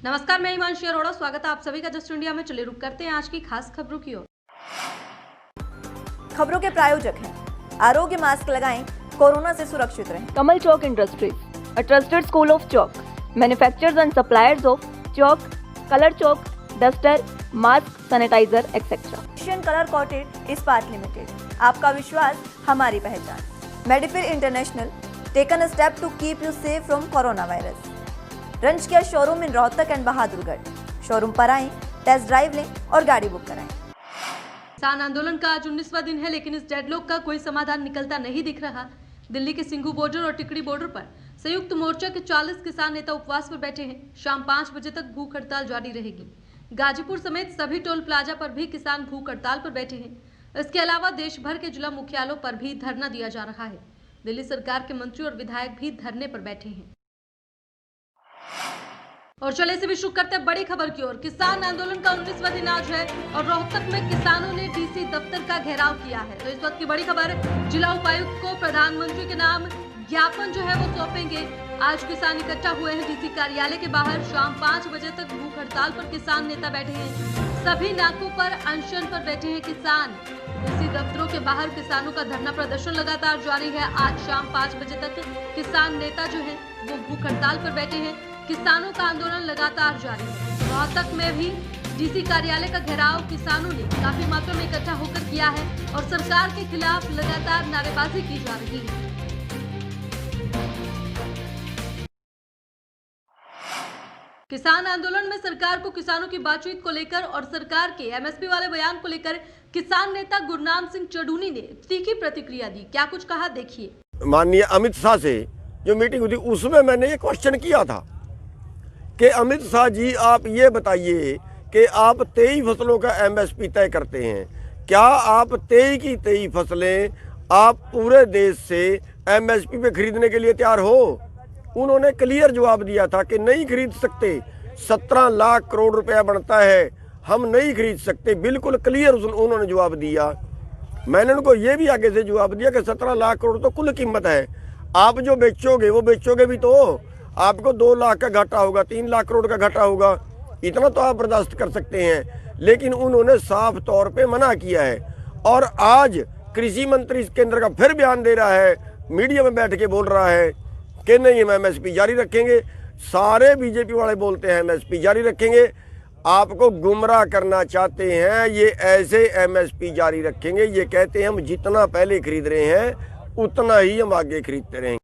नमस्कार, मैं हिमांशी अरोड़ा। स्वागत है आप सभी का जस्ट इंडिया में। चलिए रुक करते हैं आज की खास खबरों की ओर। खबरों के प्रायोजक हैं आरोग्य मास्क लगाएं, कोरोना से सुरक्षित रहें। Kamal Chalk Industries, a trusted school of chalk, manufacturers and suppliers of chalk, color chalk, duster, mask, sanitizer, etc. Asian colour coated Ispat limited, आपका विश्वास हमारी पहचान। मेडिफिर international, taken a step to keep you safe from corona virus. रंज किया showroom in Rohtak and Bahadurgarh. Showroom पर आएं, test drive लें और गाड़ी बुक कराएं। किसान आंदोलन का आज 19वां दिन है, लेकिन इस डेडलॉक का कोई समाधान निकलता नहीं दिख रहा। दिल्ली के सिंघू बॉर्डर और टिकरी बॉर्डर पर संयुक्त मोर्चा के 40 किसान नेता उपवास पर बैठे हैं। शाम 5 बजे तक भूख हड़ताल जारी रहेगी। गाजीपुर समेत सभी टोल प्लाजा पर भी किसान भूख हड़ताल पर बैठे हैं। इसके अलावा देश भर के जिला मुख्यालयों पर भी धरना दिया जा रहा है। दिल्ली सरकार के मंत्री और विधायक भी धरने पर बैठे हैं। और चले से भी शुरू करते हैं बड़ी खबर की ओर। किसान आंदोलन का 19वां दिन आज है और रोहतक में किसानों ने डीसी दफ्तर का घेराव किया है। तो इस वक्त की बड़ी खबर, जिला उपायुक्त को प्रधानमंत्री के नाम ज्ञापन जो है वो सौंपेंगे। आज किसान इकट्ठा हुए हैं डीसी कार्यालय के बाहर। शाम 5 बजे तक भूख हड़ताल पर किसान नेता बैठे हैं। सभी नाकों पर अनशन पर बैठे हैं किसान। डीसी दफ्तरों के बाहर किसानों का धरना प्रदर्शन लगातार जारी है। आज शाम 5 बजे तक किसान नेता जो है वो भूख हड़ताल पर बैठे हैं। किसानों का आंदोलन लगातार जारी है। रोहतक में भी डीसी कार्यालय का घेराव किसानों ने काफी मात्रा में इकट्ठा होकर किया है और सरकार के खिलाफ लगातार नारेबाजी की जा रही है। किसान आंदोलन में सरकार को किसानों की बातचीत को लेकर और सरकार के एमएसपी वाले बयान को लेकर किसान नेता गुरनाम सिंह चढ़ूनी ने तीखी प्रतिक्रिया दी। क्या कुछ कहा, देखिए। माननीय अमित शाह से जो मीटिंग हुई थी उसमें मैंने ये क्वेश्चन किया था कि अमित शाह जी, आप ये बताइए कि आप 23 फसलों का एमएसपी तय करते हैं, क्या आप 23 की 23 फसलें आप पूरे देश से एमएसपी पे खरीदने के लिए तैयार हो? उन्होंने क्लियर जवाब दिया था कि नहीं खरीद सकते। 17 लाख करोड़ रुपया बनता है, हम नहीं खरीद सकते। बिल्कुल क्लियर उन्होंने जवाब दिया। मैंने उनको ये भी आगे से जवाब दिया कि 17 लाख करोड़ तो कुल कीमत है, आप जो बेचोगे वो बेचोगे भी तो आपको 2 लाख का घाटा होगा, 3 लाख करोड़ का घाटा होगा, इतना तो आप बर्दाश्त कर सकते हैं। लेकिन उन्होंने साफ तौर पे मना किया है। और आज कृषि मंत्री केंद्र का फिर बयान दे रहा है, मीडिया में बैठ के बोल रहा है कि नहीं, हम एमएसपी जारी रखेंगे। सारे बीजेपी वाले बोलते हैं एमएसपी जारी रखेंगे। आपको गुमराह करना चाहते हैं। ये ऐसे एमएसपी जारी रखेंगे, ये कहते हैं हम जितना पहले खरीद रहे हैं उतना ही हम आगे खरीदते रहेंगे।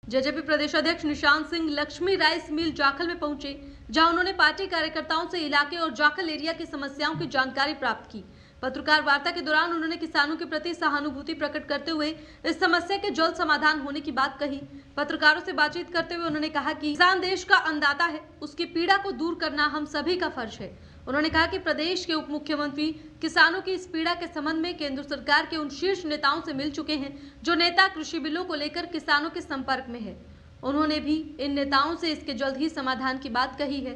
जेजेपी प्रदेश अध्यक्ष निशांत सिंह लक्ष्मी राइस मिल जाखल में पहुंचे, जहां उन्होंने पार्टी कार्यकर्ताओं से इलाके और जाखल एरिया की समस्याओं की जानकारी प्राप्त की। पत्रकार वार्ता के दौरान उन्होंने किसानों के प्रति सहानुभूति प्रकट करते हुए इस समस्या के जल्द समाधान होने की बात कही। पत्रकारों से बातचीत करते हुए उन्होंने कहा कि किसान देश का अन्नदाता है, उसकी पीड़ा को दूर करना हम सभी का फर्ज है। उन्होंने कहा कि प्रदेश के उप मुख्यमंत्री किसानों की इस पीड़ा के संबंध में केंद्र सरकार के उन शीर्ष नेताओं से मिल चुके हैं जो नेता कृषि बिलों को लेकर किसानों के संपर्क में है। उन्होंने भी इन नेताओं से इसके जल्द ही समाधान की बात कही है।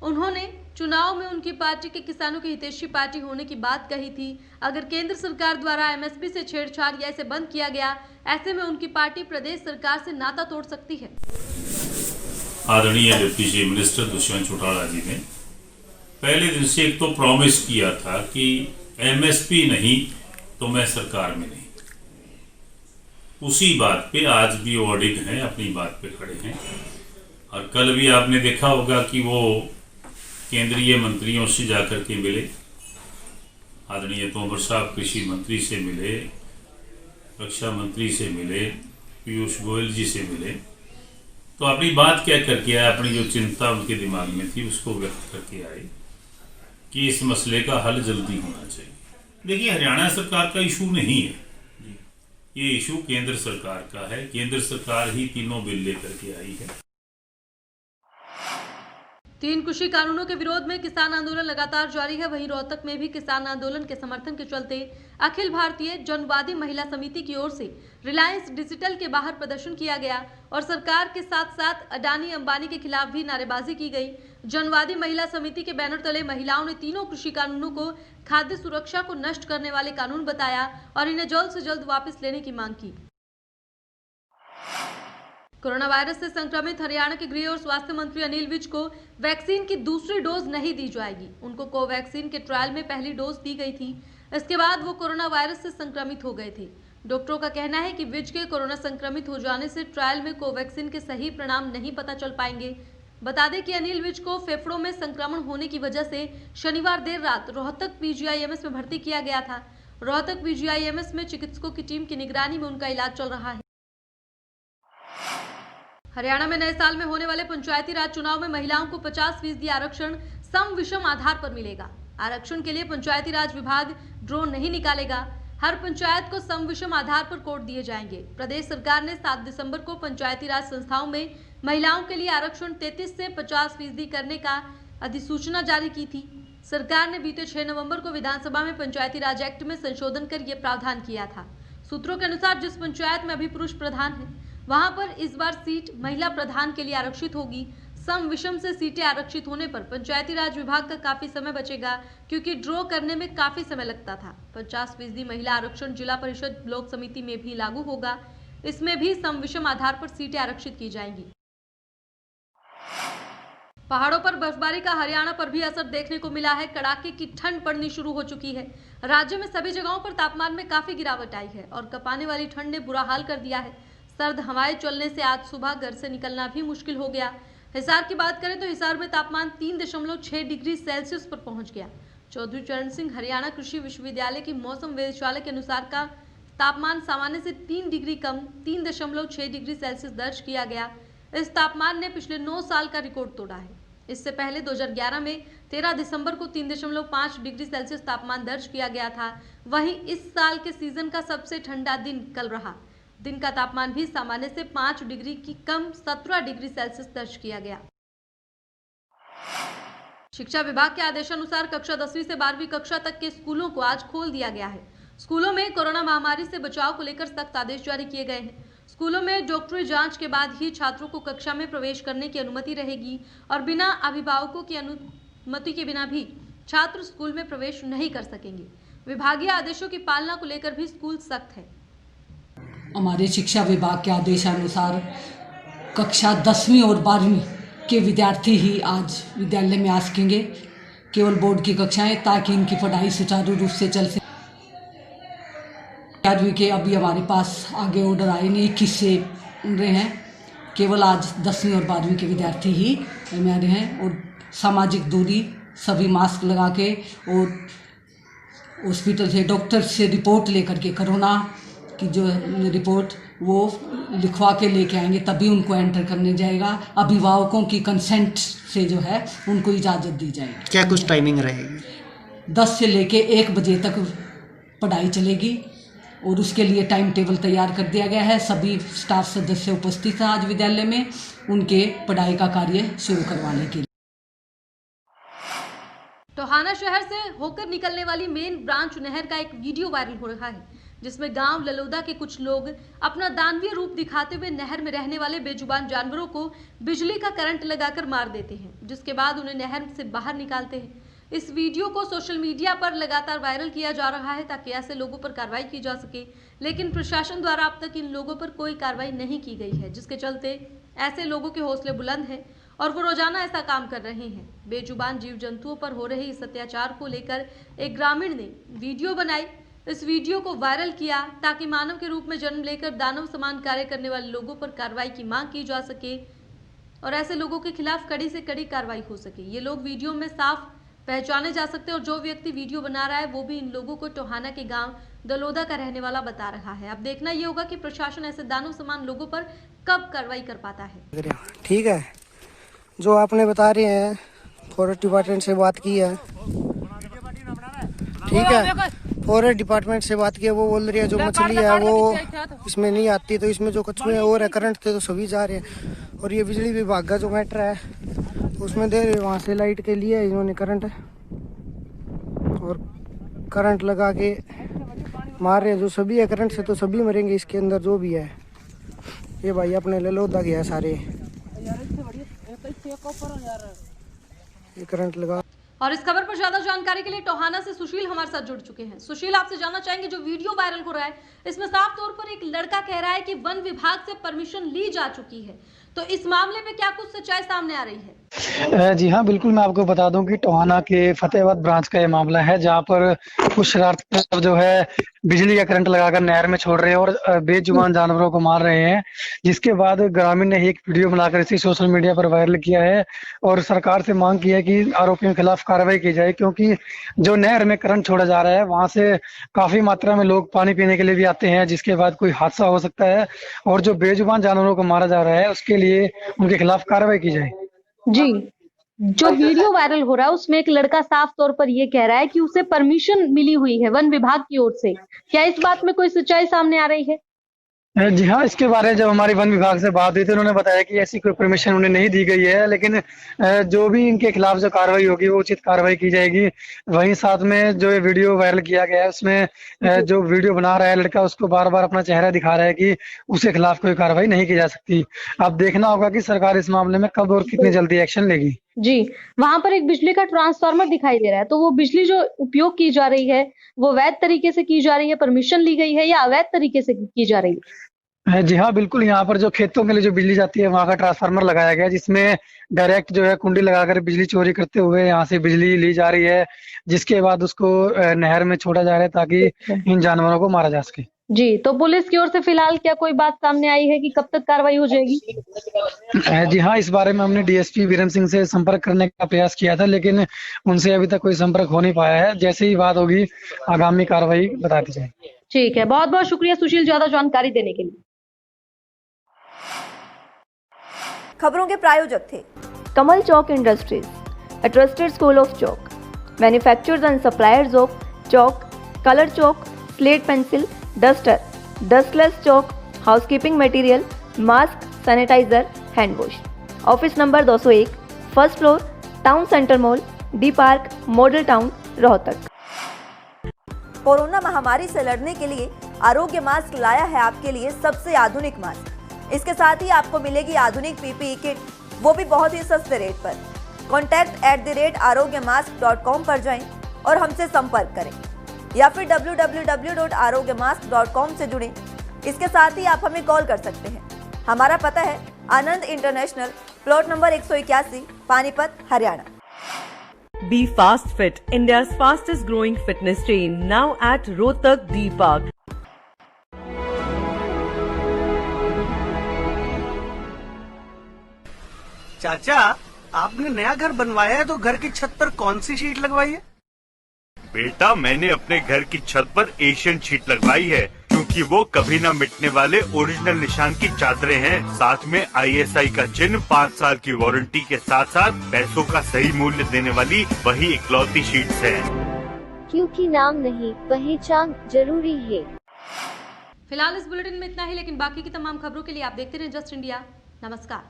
उन्होंने चुनाव में उनकी पार्टी के किसानों की हितैषी पार्टी होने की बात कही थी। अगर केंद्र सरकार द्वारा एमएसपी से छेड़छाड़ या इसे बंद किया गया, ऐसे में उनकी पार्टी प्रदेश सरकार से नाता तोड़ सकती है। आदरणीय deputy chief minister Dushyant Chautala ji ने पहले दिन से एक तो प्रॉमिस किया था कि एमएसपी नहीं तो मैं सरकार में नहीं। उसी बात पे आज भी वो अडिग हैं, अपनी बात पे खड़े हैं। और कल भी आपने देखा होगा कि वो केंद्रीय मंत्रियों से जाकर के मिले। आदरणीय तोमर साहब कृषि मंत्री से मिले, रक्षा मंत्री से मिले, पीयूष गोयल जी से मिले। तो अपनी बात क्या करके आए, अपनी जो चिंता उनके दिमाग में थी उसको व्यक्त करके आए कि इस मसले का हल जल्दी होना चाहिए। देखिए, हरियाणा सरकार का इशू नहीं है, ये इशू केंद्र सरकार का है। केंद्र सरकार ही तीनों बिल लेकर के आई है। 3 कृषि कानूनों के विरोध में किसान आंदोलन लगातार जारी है। वहीं रोहतक में भी किसान आंदोलन के समर्थन के चलते अखिल भारतीय जनवादी महिला समिति की ओर से रिलायंस डिजिटल के बाहर प्रदर्शन किया गया और सरकार के साथ साथ अडानी अंबानी के खिलाफ भी नारेबाजी की गई। जनवादी महिला समिति के बैनर तले महिलाओं ने तीनों कृषि कानूनों को खाद्य सुरक्षा को नष्ट करने वाले कानून बताया और इन्हें जल्द से जल्द वापस लेने की मांग की। कोरोना वायरस से संक्रमित हरियाणा के गृह और स्वास्थ्य मंत्री अनिल विज को वैक्सीन की दूसरी डोज नहीं दी जाएगी। उनको कोवैक्सीन के ट्रायल में पहली डोज दी गई थी, इसके बाद वो कोरोना वायरस से संक्रमित हो गए थे। डॉक्टरों का कहना है कि विज के कोरोना संक्रमित हो जाने से ट्रायल में कोवैक्सीन के सही परिणाम नहीं पता चल पाएंगे। बता दें कि अनिल विज को फेफड़ों में संक्रमण होने की वजह से शनिवार देर रात रोहतक पीजीआईएमएस में भर्ती किया गया था। रोहतक पीजीआईएमएस में चिकित्सकों की टीम की निगरानी में उनका इलाज चल रहा है। हरियाणा में नए साल में होने वाले पंचायती राज चुनाव में महिलाओं को 50% आरक्षण सम विषम आधार पर मिलेगा। आरक्षण के लिए पंचायती राज विभाग ड्रो नहीं निकालेगा। हर पंचायत को सम विषम आधार पर कोड दिए जाएंगे। प्रदेश सरकार ने 7 दिसंबर को पंचायती राज संस्थाओं में महिलाओं के लिए आरक्षण 33 से 50% करने का अधिसूचना जारी की थी। सरकार ने बीते 6 नवंबर को विधानसभा में पंचायती राज एक्ट में संशोधन कर यह प्रावधान किया था। सूत्रों के अनुसार जिस पंचायत में अभी पुरुष प्रधान है, वहां पर इस बार सीट महिला प्रधान के लिए आरक्षित होगी। सम विषम से सीटें आरक्षित होने पर पंचायती राज विभाग का काफी समय बचेगा, क्योंकि ड्रॉ करने में काफी समय लगता था। 50% महिला आरक्षण जिला परिषद ब्लॉक समिति में भी लागू होगा। इसमें भी सम विषम आधार पर सीटें आरक्षित की जाएंगी। पहाड़ों पर बर्फबारी का हरियाणा पर भी असर देखने को मिला है। कड़ाके की ठंड पड़नी शुरू हो चुकी है। राज्य में सभी जगहों पर तापमान में काफी गिरावट आई है और कपाने वाली ठंड ने बुरा हाल कर दिया है। सर्द हवाएं चलने से आज सुबह घर से निकलना भी मुश्किल हो गया। हिसार की बात करें तो हिसार में तापमान 3.6 डिग्री सेल्सियस पर पहुंच गया। चौधरी चरण सिंह हरियाणा कृषि विश्वविद्यालय की मौसम वेधशाला के अनुसार का तापमान सामान्य से 3 डिग्री कम 3.6 डिग्री सेल्सियस दर्ज किया गया। इस तापमान ने पिछले 9 साल का रिकॉर्ड तोड़ा है। इससे पहले 2011 में 13 दिसंबर को 3.5 डिग्री सेल्सियस तापमान दर्ज किया गया था। वहीं इस साल के सीजन का सबसे ठंडा दिन कल रहा। दिन का तापमान भी सामान्य से 5 डिग्री की कम 17 डिग्री सेल्सियस दर्ज किया गया। शिक्षा विभाग के आदेशानुसार कक्षा 10वीं से 12वीं कक्षा तक के स्कूलों को आज खोल दिया गया है। स्कूलों में कोरोना महामारी से बचाव को लेकर सख्त आदेश जारी किए गए हैं। स्कूलों में डॉक्टरी जांच के बाद ही छात्रों को कक्षा में प्रवेश करने की अनुमति रहेगी और बिना अभिभावकों की अनुमति के बिना भी छात्र स्कूल में प्रवेश नहीं कर सकेंगे। विभागीय आदेशों की पालना को लेकर भी स्कूल सख्त है। हमारे शिक्षा विभाग के आदेशानुसार कक्षा 10वीं और 12वीं के विद्यार्थी ही आज विद्यालय में आ सकेंगे, केवल बोर्ड की कक्षाएं, ताकि इनकी पढ़ाई सुचारू रूप से चल सके। 11वीं के अभी हमारे पास आगे ऑर्डर आए नहीं, 21 से रहे हैं। केवल आज 10वीं और 12वीं के विद्यार्थी ही में आ रहे हैं और सामाजिक दूरी, सभी मास्क लगा के और हॉस्पिटल से डॉक्टर से रिपोर्ट लेकर के कोरोना की जो रिपोर्ट वो लिखवा के लेके आएंगे, तभी उनको एंटर करने जाएगा। अभिभावकों की कंसेंट से जो है उनको इजाज़त दी जाएगी। क्या कुछ टाइमिंग रहेगी? 10 से लेके 1 बजे तक पढ़ाई चलेगी और उसके लिए टाइम टेबल तैयार कर दिया गया है। सभी स्टाफ सदस्य उपस्थित हैं आज विद्यालय में, उनके पढ़ाई का कार्य शुरू करवाने के लिए। टोहाना शहर से होकर निकलने वाली मेन ब्रांच नहर का एक वीडियो वायरल हो रहा है, जिसमें गांव ललोदा के कुछ लोग अपना दानवीय रूप दिखाते हुए नहर में रहने वाले बेजुबान जानवरों को बिजली का करंट लगाकर मार देते हैं, जिसके बाद उन्हें नहर से बाहर निकालते हैं। इस वीडियो को सोशल मीडिया पर लगातार वायरल किया जा रहा है ताकि ऐसे लोगों पर कार्रवाई की जा सके, लेकिन प्रशासन द्वारा अब तक इन लोगों पर कोई कार्रवाई नहीं की गई है, जिसके चलते ऐसे लोगों के हौसले बुलंद हैं और वो रोजाना ऐसा काम कर रहे हैं। बेजुबान जीव जंतुओं पर हो रहे इस अत्याचार को लेकर एक ग्रामीण ने वीडियो बनाई। इस वीडियो को वायरल किया ताकि मानव के रूप में जन्म लेकर दानव समान कार्य करने वाले लोगों पर कार्रवाई की मांग की जा सके और ऐसे लोगों के खिलाफ कड़ी से कड़ी कार्रवाई हो सके। ये लोग वीडियो में साफ पहचाने जा सकते हैं और जो व्यक्ति वीडियो बना रहा है वो भी इन लोगों को टोहाना के गांव दलोदा का रहने वाला बता रहा है। अब देखना ये होगा कि प्रशासन ऐसे दानव समान लोगों पर कब कार्रवाई कर पाता है। ठीक है, जो आपने बता रहे हैं फॉरेस्ट डिपार्टमेंट से बात की है, ठीक है, फॉरेस्ट डिपार्टमेंट से बात की है, वो बोल रही है जो मछली है वो इसमें नहीं आती, तो इसमें जो कछुए और है करंट थे तो सभी जा रहे हैं। और ये बिजली विभाग का जो मैटर है उसमें दे रहे, वहाँ से लाइट के लिए इन्होंने करंट और करंट लगा के मार रहे हैं। जो सभी है करंट से तो सभी मरेंगे इसके अंदर जो भी है। ये भाई अपने ललोदा गया सारे, ये करंट लगा। और इस खबर पर ज्यादा जानकारी के लिए टोहाना से सुशील हमारे साथ जुड़ चुके हैं। सुशील, आपसे जानना चाहेंगे, जो वीडियो वायरल हो रहा है इसमें साफ तौर पर एक लड़का कह रहा है कि वन विभाग से परमिशन ली जा चुकी है, तो इस मामले में क्या कुछ सच्चाई सामने आ रही है? जी हाँ, बिल्कुल। मैं आपको बता दूं कि टोहाना के फतेहाबाद ब्रांच का ये मामला है, जहां पर कुछ शरारती तत्व जो है बिजली का करंट लगाकर नहर में छोड़ रहे हैं और बेजुबान जानवरों को मार रहे हैं, जिसके बाद ग्रामीण ने एक वीडियो बनाकर इसे सोशल मीडिया पर वायरल किया है और सरकार से मांग की है कि आरोपियों के खिलाफ कार्रवाई की जाए, क्योंकि जो नहर में करंट छोड़ा जा रहा है वहां से काफी मात्रा में लोग पानी पीने के लिए भी आते हैं, जिसके बाद कोई हादसा हो सकता है और जो बेजुबान जानवरों को मारा जा रहा है उसके लिए उनके खिलाफ कार्रवाई की जाए। जी, जो वीडियो वायरल हो रहा है उसमें एक लड़का साफ तौर पर ये कह रहा है कि उसे परमिशन मिली हुई है वन विभाग की ओर से। क्या इस बात में कोई सच्चाई सामने आ रही है? जी हाँ, इसके बारे में जब हमारी वन विभाग से बात हुई थी, उन्होंने बताया कि ऐसी कोई परमिशन उन्हें नहीं दी गई है, लेकिन जो भी इनके खिलाफ जो कार्रवाई होगी वो उचित कार्रवाई की जाएगी। वहीं साथ में जो ये वीडियो वायरल किया गया है उसमें जो वीडियो बना रहा है लड़का, उसको बार बार अपना चेहरा दिखा रहा है कि उसके खिलाफ कोई कार्रवाई नहीं की जा सकती। अब देखना होगा कि सरकार इस मामले में कब और कितनी जल्दी एक्शन लेगी। जी, वहां पर एक बिजली का ट्रांसफार्मर दिखाई दे रहा है, तो वो बिजली जो उपयोग की जा रही है वो वैध तरीके से की जा रही है, परमिशन ली गई है, या अवैध तरीके से की जा रही है? जी हाँ, बिल्कुल। यहाँ पर जो खेतों के लिए जो बिजली जाती है वहाँ का ट्रांसफार्मर लगाया गया है, जिसमें डायरेक्ट जो है कुंडी लगाकर बिजली चोरी करते हुए यहाँ से बिजली ली जा रही है, जिसके बाद उसको नहर में छोड़ा जा रहा है ताकि इन जानवरों को मारा जा सके। जी, तो पुलिस की ओर से फिलहाल क्या कोई बात सामने आई है कि कब तक कार्रवाई हो जाएगी? जी हाँ, इस बारे में हमने डीएसपी वीरेंद्र सिंह से संपर्क करने का प्रयास किया था, लेकिन उनसे अभी तक कोई संपर्क हो नहीं पाया है। जैसे ही बात होगी आगामी कार्रवाई बता दी जाएगी। ठीक है, बहुत बहुत शुक्रिया सुशील, ज्यादा जानकारी देने के लिए। खबरों के प्रायोजक थे कमल चौक industries, a trusted school of chalk, manufacturers and suppliers of chalk, color chalk, slate pencil, duster, dustless chalk, housekeeping material, mask, sanitizer, hand wash. Office number 201, first floor, town centre mall, D park, model town, Rohtak. Corona महामारी से लड़ने के लिए आरोग्य mask लाया है आपके लिए सबसे आधुनिक मास्क। इसके साथ ही आपको मिलेगी आधुनिक पीपीई किट, वो भी बहुत ही सस्ते रेट पर। contact@arogyamask.com पर जाएं और हमसे संपर्क करें, या फिर www.arogyamask.com से जुड़ें। इसके साथ ही आप हमें कॉल कर सकते हैं। हमारा पता है Anand international, plot number 181, Panipat, Haryana. Be Fast Fit, India's fastest growing fitness chain, now at Rohtak D Park. चाचा, आपने नया घर बनवाया है तो घर की छत पर कौन सी शीट लगवाई है? बेटा, मैंने अपने घर की छत पर एशियन शीट लगवाई है, क्योंकि वो कभी न मिटने वाले ओरिजिनल निशान की चादरें हैं। साथ में ISI का चिन्ह, 5 साल की वारंटी के साथ साथ पैसों का सही मूल्य देने वाली वही इकलौती शीट्स हैं। क्योंकि नाम नहीं, पहचान जरूरी है। फिलहाल इस बुलेटिन में इतना ही, लेकिन बाकी की तमाम खबरों के लिए आप देखते रहें जस्ट इंडिया। नमस्कार।